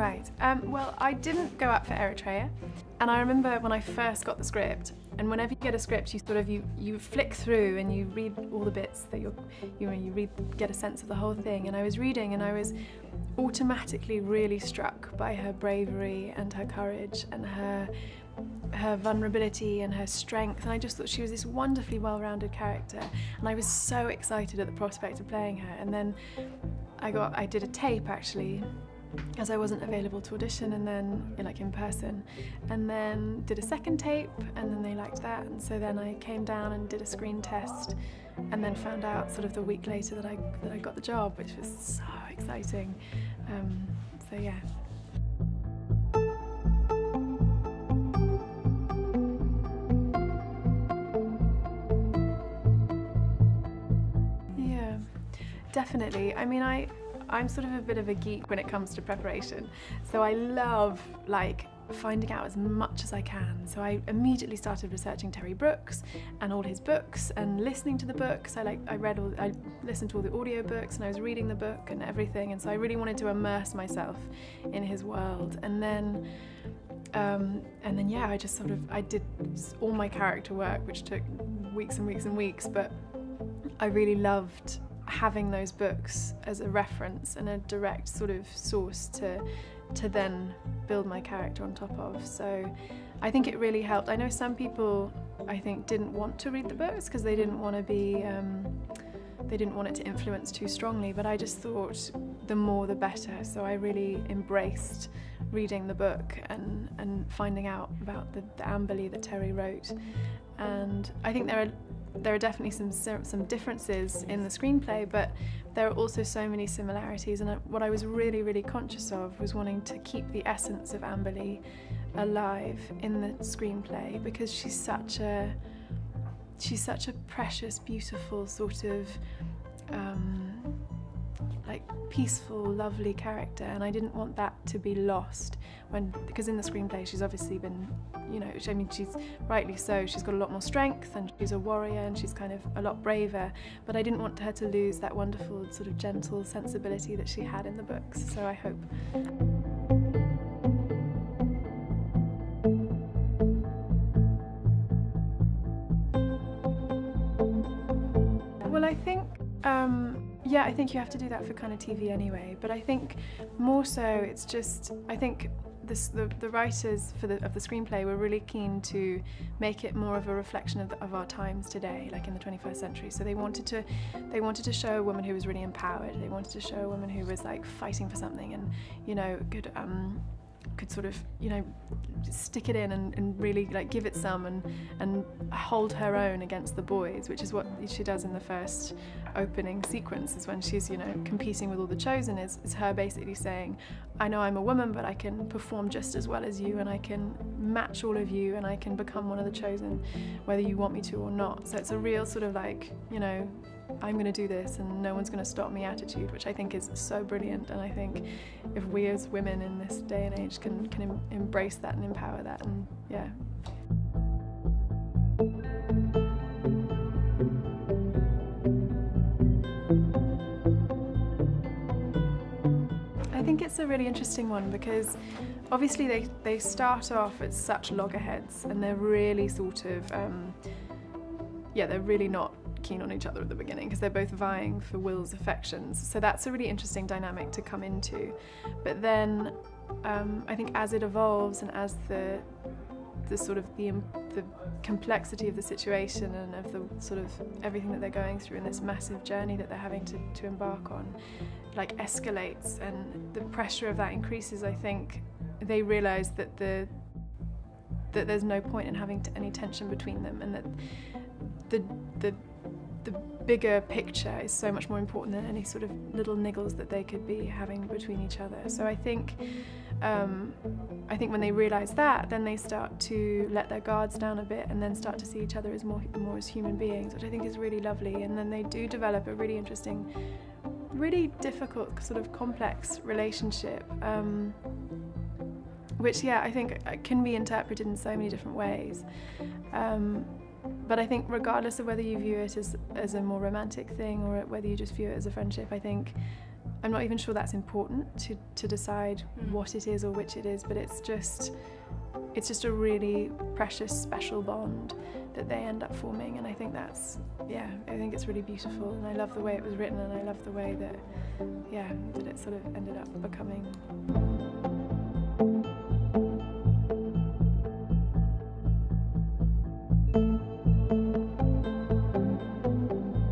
Right. Well, I didn't go up for Eritrea, and I remember when I first got the script. And whenever you get a script, you flick through and you read all the bits that you get a sense of the whole thing. And I was reading, and I was automatically really struck by her bravery and her courage and her vulnerability and her strength, and I just thought she was this wonderfully well-rounded character, and I was so excited at the prospect of playing her. And then I did a tape actually, as I wasn't available to audition, and then like in person, and then did a second tape, and then they liked that, and so then I came down and did a screen test, and then found out sort of the week later that I got the job, which was so exciting. So yeah. Yeah, definitely. I mean, I'm sort of a bit of a geek when it comes to preparation, so I love like finding out as much as I can. So I immediately started researching Terry Brooks and all his books and listening to the books. I listened to all the audiobooks, and I was reading the book and everything, and so I really wanted to immerse myself in his world. And then yeah, I did all my character work, which took weeks and weeks and weeks, but I really loved having those books as a reference and a direct sort of source to then build my character on top of. So I think it really helped. I know some people, I think, didn't want to read the books because they didn't want to be, they didn't want it to influence too strongly, but I just thought the more the better. So I really embraced reading the book and finding out about the Amberle that Terry wrote. And I think there are definitely some differences in the screenplay, but there are also so many similarities, and what I was really conscious of was wanting to keep the essence of Amberle alive in the screenplay, because she's such a precious, beautiful sort of like peaceful, lovely character, and I didn't want that to be lost because in the screenplay she's obviously been, you know, I mean, she's rightly so, she's got a lot more strength and she's a warrior and she's kind of a lot braver, but I didn't want her to lose that wonderful sort of gentle sensibility that she had in the books, so I hope. Well, I think yeah, I think you have to do that for kind of TV anyway, but I think more so it's just, I think the writers of the screenplay were really keen to make it more of a reflection of our times today, like in the 21st century. So they wanted to show a woman who was really empowered. They wanted to show a woman who was like fighting for something and, you know, could sort of, you know, stick it in and really like give it some and hold her own against the boys, which is what she does in the first opening sequence, is when she's, you know, competing with all the Chosen, is her basically saying, I know I'm a woman, but I can perform just as well as you, and I can match all of you, and I can become one of the Chosen whether you want me to or not. So it's a real sort of like, you know, I'm going to do this and no one's going to stop me attitude, which I think is so brilliant. And I think if we as women in this day and age can embrace that and empower that, and yeah. I think it's a really interesting one because obviously they start off as such loggerheads, and they're really sort of, yeah, they're really not keen on each other at the beginning because they're both vying for Will's affections. So that's a really interesting dynamic to come into. But then I think as it evolves and as the sort of the complexity of the situation and of the sort of everything that they're going through in this massive journey that they're having to embark on, like, escalates, and the pressure of that increases, I think they realise that that there's no point in having any tension between them, and that the bigger picture is so much more important than any sort of little niggles that they could be having between each other. So I think when they realise that, then they start to let their guards down a bit and then start to see each other as more as human beings, which I think is really lovely. And then they do develop a really interesting, really difficult, sort of complex relationship, which, yeah, I think can be interpreted in so many different ways. But I think regardless of whether you view it as a more romantic thing or whether you just view it as a friendship, I think I'm not even sure that's important to decide what it is or which it is, but it's just a really precious, special bond that they end up forming, and I think that's, yeah, I think it's really beautiful, and I love the way it was written, and I love the way that, yeah, that it sort of ended up becoming.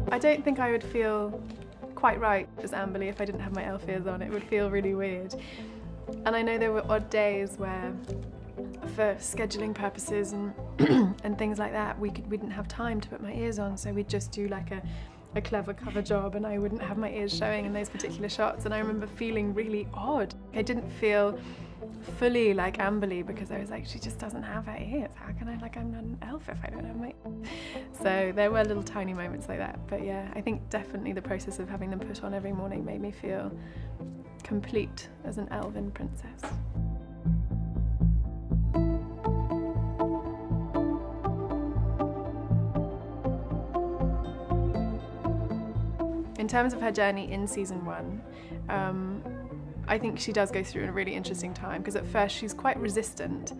I don't think I would feel quite right as Amberle if I didn't have my elf ears on. It would feel really weird. And I know there were odd days where, for scheduling purposes and and things like that, we didn't have time to put my ears on, so we'd just do like a clever cover job, and I wouldn't have my ears showing in those particular shots, and I remember feeling really odd. I didn't feel fully like Amberle because I was like, she just doesn't have her ears. How can I, like, I'm not an elf if I don't have my ears. So there were little tiny moments like that, but yeah, I think definitely the process of having them put on every morning made me feel complete as an elven princess. In terms of her journey in season 1, I think she does go through a really interesting time, because at first she's quite resistant.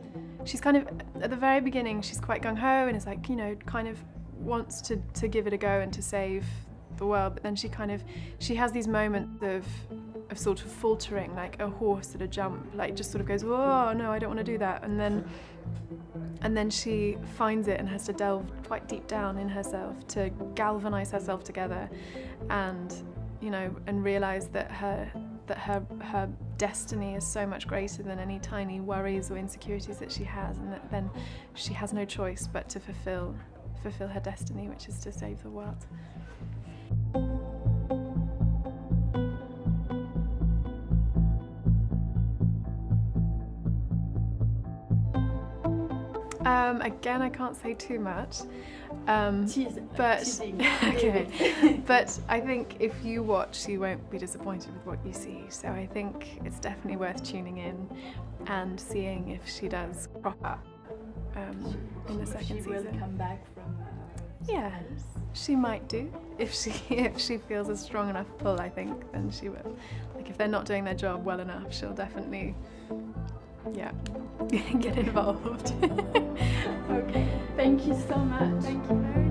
She's kind of, at the very beginning, she's quite gung-ho and is like, you know, kind of wants to give it a go and to save the world, but then she has these moments of sort of faltering, like a horse at a jump, like just sort of goes, oh no, I don't want to do that, and then she finds it and has to delve quite deep down in herself to galvanize herself together, and, you know, and realize that her destiny is so much greater than any tiny worries or insecurities that she has, and that then she has no choice but to fulfill her destiny, which is to save the world. Again, I can't say too much, but okay. But I think if you watch, you won't be disappointed with what you see. So I think it's definitely worth tuning in and seeing if she does crop up in the second season. She will come back from. Yeah, she might do. If she feels a strong enough pull, I think, then she will. Like, if they're not doing their job well enough, she'll definitely, yeah, get involved. Okay, thank you so much. Thank you very much.